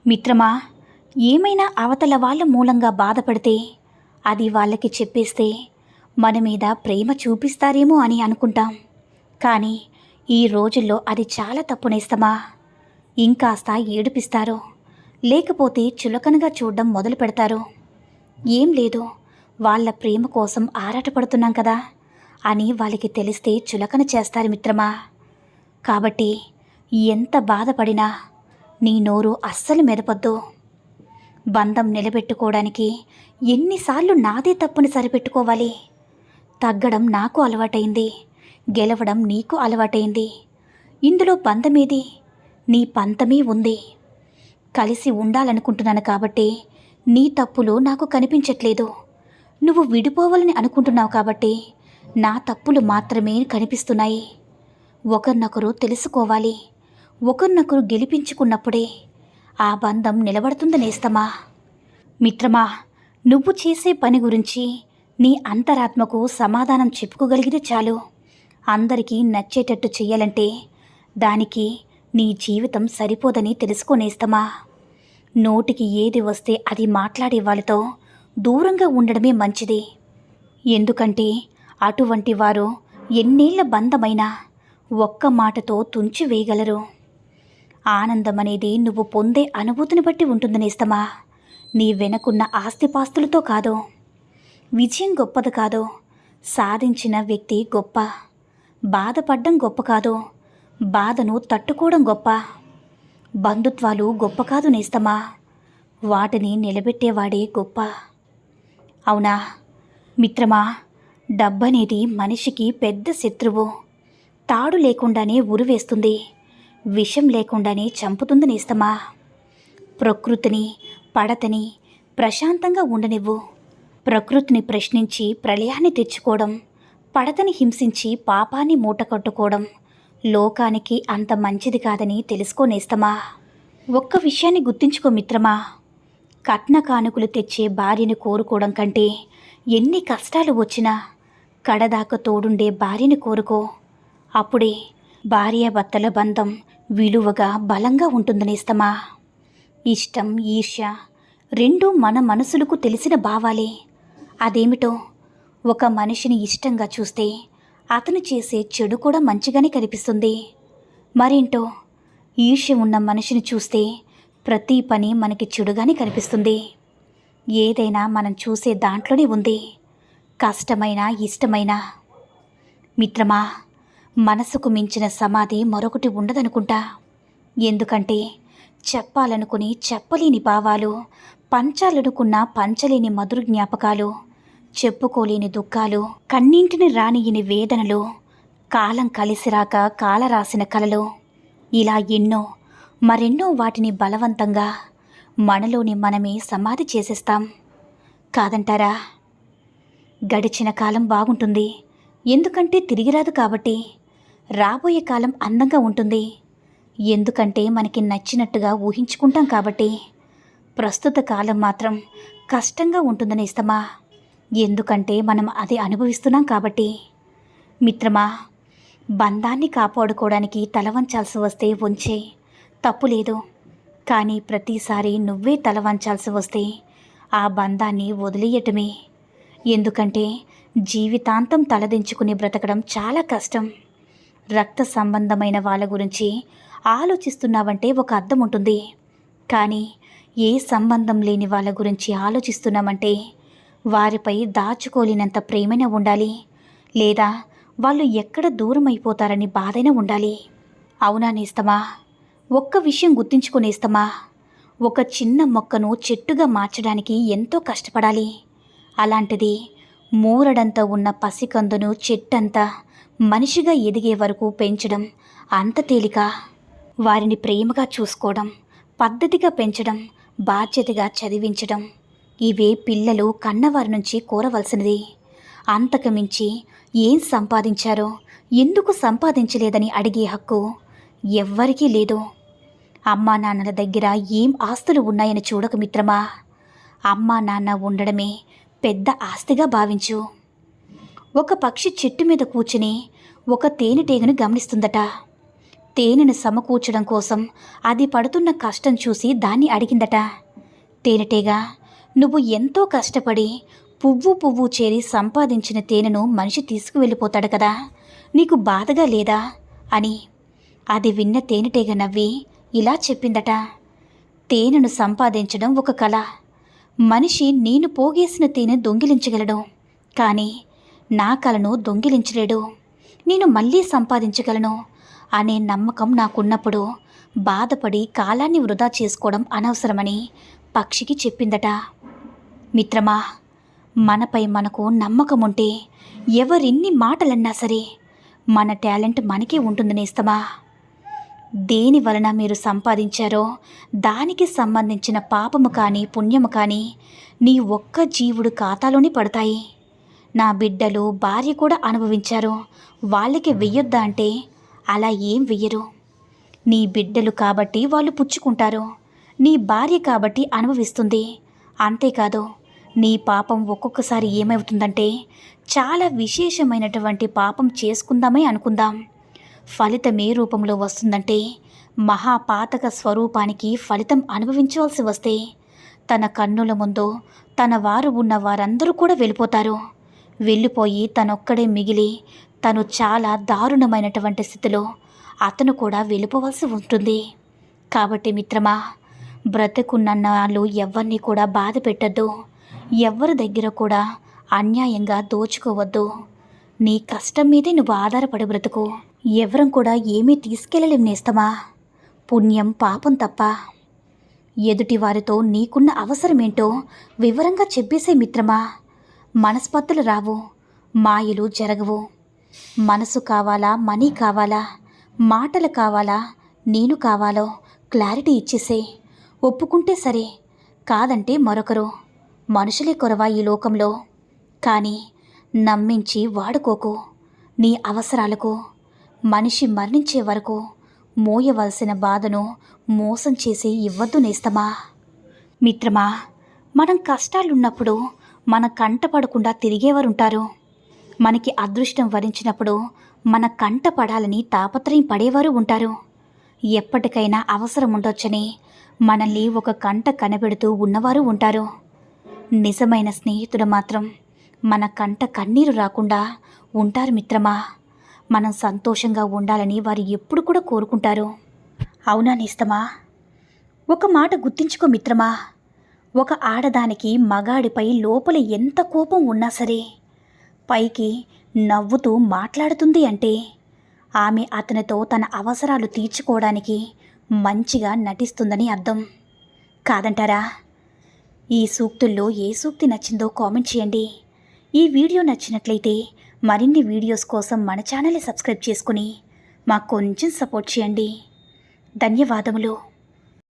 మిత్రమా, ఏమైనా అవతల వాళ్ళ మూలంగా బాధపడితే అది వాళ్ళకి చెప్పేస్తే మన మీద ప్రేమ చూపిస్తారేమో అని అనుకుంటాం. కానీ ఈ రోజుల్లో అది చాలా తప్పునేస్తమా. ఇంకాస్త ఏడిపిస్తారు, లేకపోతే చులకనగా చూడడం మొదలు పెడతారు. ఏం లేదు, వాళ్ళ ప్రేమ కోసం ఆరాటపడుతున్నాం కదా అని వాళ్ళకి తెలిస్తే చులకన చేస్తారు మిత్రమా. కాబట్టి ఎంత బాధపడినా నీ నోరు అస్సలు మెదపొద్దు. బంధం నిలబెట్టుకోవడానికి ఎన్నిసార్లు నాదే తప్పుని సరిపెట్టుకోవాలి. తగ్గడం నాకు అలవాటైంది, గెలవడం నీకు అలవాటైంది. ఇందులో బంధమేది? నీ పంతమే ఉంది. కలిసి ఉండాలనుకుంటున్నాను కాబట్టి నీ తప్పులు నాకు కనిపించట్లేదు. నువ్వు విడిపోవాలని అనుకుంటున్నావు కాబట్టి నా తప్పులు మాత్రమే కనిపిస్తున్నాయి. ఒకరినొకరు తెలుసుకోవాలి. ఒకరినొకరు గెలిపించుకున్నప్పుడే ఆ బంధం నిలబడుతుంది నేస్తమా. మిత్రమా, నువ్వు చేసే పని గురించి నీ అంతరాత్మకు సమాధానం చెప్పుకోగలిగితే చాలు. అందరికీ నచ్చేటట్టు చెయ్యాలంటే దానికి నీ జీవితం సరిపోదని తెలుసుకోనేస్తమా. నోటికి ఏది వస్తే అది మాట్లాడే వాళ్ళతో దూరంగా ఉండడమే మంచిది. ఎందుకంటే అటువంటి వారు ఎన్నేళ్ల బంధమైనా ఒక్క మాటతో తుంచివేయగలరు. ఆనందమనేది నువ్వు పొందే అనుభూతిని బట్టి ఉంటుంది నేస్తమా. నీ వెనకున్న ఆస్తిపాస్తులతో కాదు. విజయం గొప్పది కాదు, సాధించిన వ్యక్తి గొప్ప. బాధపడ్డం గొప్ప కాదు, బాధను తట్టుకోవడం గొప్ప. బంధుత్వాలు గొప్ప కాదు నేస్తమా, వాటిని నిలబెట్టేవాడే గొప్ప. అవునా మిత్రమా, డబ్బనేది మనిషికి పెద్ద శత్రువు. తాడు లేకుండానే ఉరివేస్తుంది, విషం లేకుండానే చంపుతుంది నేస్తమా. ప్రకృతిని, పడతని ప్రశాంతంగా ఉండనివ్వు. ప్రకృతిని ప్రశ్నించి ప్రళయాన్ని తెచ్చుకోవడం, పడతని హింసించి పాపాన్ని మూటకట్టుకోవడం లోకానికి అంత మంచిది కాదని తెలుసుకోనేస్తమా. ఒక్క విషయాన్ని గుర్తించుకో మిత్రమా, కట్న కానుకలు తెచ్చే భార్యను కోరుకోవడం కంటే ఎన్ని కష్టాలు వచ్చినా కడదాకా తోడుండే భార్యను కోరుకో. అప్పుడే భార్యాభర్తల బంధం విలువగా బలంగా ఉంటుంది నేస్తమా. ఇష్టం, ఈర్ష్య రెండూ మన మనసులకు తెలిసిన భావాలే. అదేమిటో, ఒక మనిషిని ఇష్టంగా చూస్తే అతను చేసే చెడు కూడా మంచిగానే కనిపిస్తుంది. మరేంటో, ఈర్ష్య ఉన్న మనిషిని చూస్తే ప్రతి పని మనకి చెడుగానే కనిపిస్తుంది. ఏదైనా మనం చూసే దాంట్లోనే ఉంది, కష్టమైనా ఇష్టమైనా. మిత్రమా, మనసుకు మించిన సమాధి మరొకటి ఉండదనుకుంటా. ఎందుకంటే చెప్పాలనుకుని చెప్పలేని భావాలు, పంచాలనుకున్న పంచలేని మధుర జ్ఞాపకాలు, చెప్పుకోలేని దుఃఖాలు, కన్నీంటిని రానియని వేదనలు, కాలం కలిసిరాక కాలరాసిన కలలు, ఇలా ఎన్నో మరెన్నో వాటిని బలవంతంగా మనలోని మనమే సమాధి చేసేస్తాం. కాదంటారా? గడిచిన కాలం బాగుంటుంది, ఎందుకంటే తిరిగిరాదు కాబట్టి. రాబోయే కాలం అందంగా ఉంటుంది, ఎందుకంటే మనకి నచ్చినట్టుగా ఊహించుకుంటాం కాబట్టి. ప్రస్తుత కాలం మాత్రం కష్టంగా ఉంటుందని ఇస్తమా, ఎందుకంటే మనం అది అనుభవిస్తున్నాం కాబట్టి. మిత్రమా, బంధాన్ని కాపాడుకోవడానికి తలవంచాల్సి వస్తే వంచే తప్పు లేదు. కానీ ప్రతిసారి నువ్వే తలవంచాల్సి వస్తే ఆ బంధాన్ని వదిలేయటమే. ఎందుకంటే జీవితాంతం తలదించుకుని బ్రతకడం చాలా కష్టం. రక్త సంబంధమైన వాళ్ళ గురించి ఆలోచిస్తున్నావంటే ఒక అర్థం ఉంటుంది. కానీ ఏ సంబంధం లేని వాళ్ళ గురించి ఆలోచిస్తున్నామంటే వారిపై దాచుకోలేనంత ప్రేమైనా ఉండాలి, లేదా వాళ్ళు ఎక్కడ దూరం అయిపోతారని బాధైనా ఉండాలి. అవునా నేస్తమా? ఒక్క విషయం గుర్తించుకునేస్తమా, ఒక చిన్న మొక్కను చెట్టుగా మార్చడానికి ఎంతో కష్టపడాలి. అలాంటిది మూరడంతా ఉన్న పసికందును చెట్టంతా మనిషిగా ఎదిగే వరకు పెంచడం అంత తేలిక. వారిని ప్రేమగా చూసుకోవడం, పద్ధతిగా పెంచడం, బాధ్యతగా చదివించడం, ఇవే పిల్లలు కన్నవారి నుంచి కోరవలసినది. అంతకు మించి ఏం సంపాదించారో, ఎందుకు సంపాదించలేదని అడిగే హక్కు ఎవ్వరికీ లేదు. అమ్మా నాన్నల దగ్గర ఏం ఆస్తులు ఉన్నాయని చూడక మిత్రమా, అమ్మా నాన్న ఉండడమే పెద్ద ఆస్తిగా భావించు. ఒక పక్షి చెట్టు మీద కూర్చుని ఒక తేనెటీగను గమనిస్తుందట. తేనెను సమకూర్చడం కోసం అది పడుతున్న కష్టం చూసి దాన్ని అడిగిందట. తేనెటీగ, నువ్వు ఎంతో కష్టపడి పువ్వు చేరి సంపాదించిన తేనెను మనిషి తీసుకువెళ్ళిపోతాడు కదా, నీకు బాధగా లేదా అని. అది విన్న తేనెటీగ నవ్వి ఇలా చెప్పిందట. తేనెను సంపాదించడం ఒక కళ. మనిషి నేను పోగేసిన తేనె దొంగిలించగలడు, కానీ నా కళను దొంగిలించలేడు. నేను మళ్ళీ సంపాదించగలను అనే నమ్మకం నాకున్నప్పుడు బాధపడి కాలాన్ని వృధా చేసుకోవడం అనవసరమని పక్షికి చెప్పిందట. మిత్రమా, మనపై మనకు నమ్మకం ఉంటే ఎవరెన్ని మాటలన్నా సరే మన టాలెంట్ మనకే ఉంటుంది నేస్తమా. దేని వలన మీరు సంపాదించారో దానికి సంబంధించిన పాపము కానీ పుణ్యము కానీ నీ ఒక్క జీవుడు ఖాతాలోనే పడతాయి. నా బిడ్డలు భార్య కూడా అనుభవించారు, వాళ్ళకి వెయ్యొద్దా అంటే అలా ఏం వెయ్యరు. నీ బిడ్డలు కాబట్టి వాళ్ళు పుచ్చుకుంటారు, నీ భార్య కాబట్టి అనుభవిస్తుంది. అంతేకాదు, నీ పాపం ఒక్కొక్కసారి ఏమవుతుందంటే చాలా విశేషమైనటువంటి పాపం చేసుకుందామే అనుకుందాం, ఫలితం ఏ రూపంలో వస్తుందంటే మహాపాతక స్వరూపానికి ఫలితం అనుభవించవలసి వస్తే తన కన్నుల ముందు తన వారు ఉన్న వారందరూ కూడా వెళ్ళిపోతారు. వెళ్ళిపోయి తనొక్కడే మిగిలి తను చాలా దారుణమైనటువంటి స్థితిలో అతను కూడా వెళ్ళిపోవలసి ఉంటుంది. కాబట్టి మిత్రమా, బ్రతుకున్నన్నాళ్ళు ఎవరిని కూడా బాధ పెట్టద్దు, ఎవరి దగ్గర కూడా అన్యాయంగా దోచుకోవద్దు. నీ కష్టం మీదే నువ్వు ఆధారపడి బ్రతుకు. ఎవరం కూడా ఏమీ తీసుకెళ్ళలేం నేస్తమా, పుణ్యం పాపం తప్ప. ఎదుటి వారితో నీకున్న అవసరమేంటో వివరంగా చెప్పేసే మిత్రమా. మనస్పర్ధలు రావు, మాయలు జరగవు. మనసు కావాలా, మనీ కావాలా, మాటలు కావాలా, నేను కావాలో క్లారిటీ ఇచ్చేసే. ఒప్పుకుంటే సరే, కాదంటే మరొకరు. మనుషులే కొరవా ఈ లోకంలో. కానీ నమ్మించి వాడుకోకు. నీ అవసరాలకు మనిషి మరణించే వరకు మోయవలసిన బాధను మోసం చేసి ఇవ్వద్దు నేస్తమా. మిత్రమా, మనం కష్టాలున్నప్పుడు మన కంట పడకుండా తిరిగేవారుంటారు. మనకి అదృష్టం వరించినప్పుడు మన కంట పడాలని తాపత్రయం పడేవారు ఉంటారు. ఎప్పటికైనా అవసరం ఉండొచ్చని మనల్ని ఒక కంట కనబెడుతూ ఉన్నవారు ఉంటారు. నిజమైన స్నేహితుడు మాత్రం మన కంట కన్నీరు రాకుండా ఉంటారు మిత్రమా. మనం సంతోషంగా ఉండాలని వారు ఎప్పుడు కూడా కోరుకుంటారు. అవునా నేస్తమా? ఒక మాట గుర్తించుకో మిత్రమా, ఒక ఆడదానికి మగాడిపై లోపల ఎంత కోపం ఉన్నా సరే పైకి నవ్వుతూ మాట్లాడుతుంది అంటే ఆమె అతనితో తన అవసరాలు తీర్చుకోవడానికి మంచిగా నటిస్తుందని అర్థం కాదంటారా? ఈ సూక్తుల్లో ఏ సూక్తి నచ్చిందో కామెంట్ చేయండి. ఈ వీడియో నచ్చినట్లయితే మరిన్ని వీడియోస్ కోసం మన ఛానల్ని సబ్స్క్రైబ్ చేసుకుని మాకు కొంచెం సపోర్ట్ చేయండి. ధన్యవాదములు.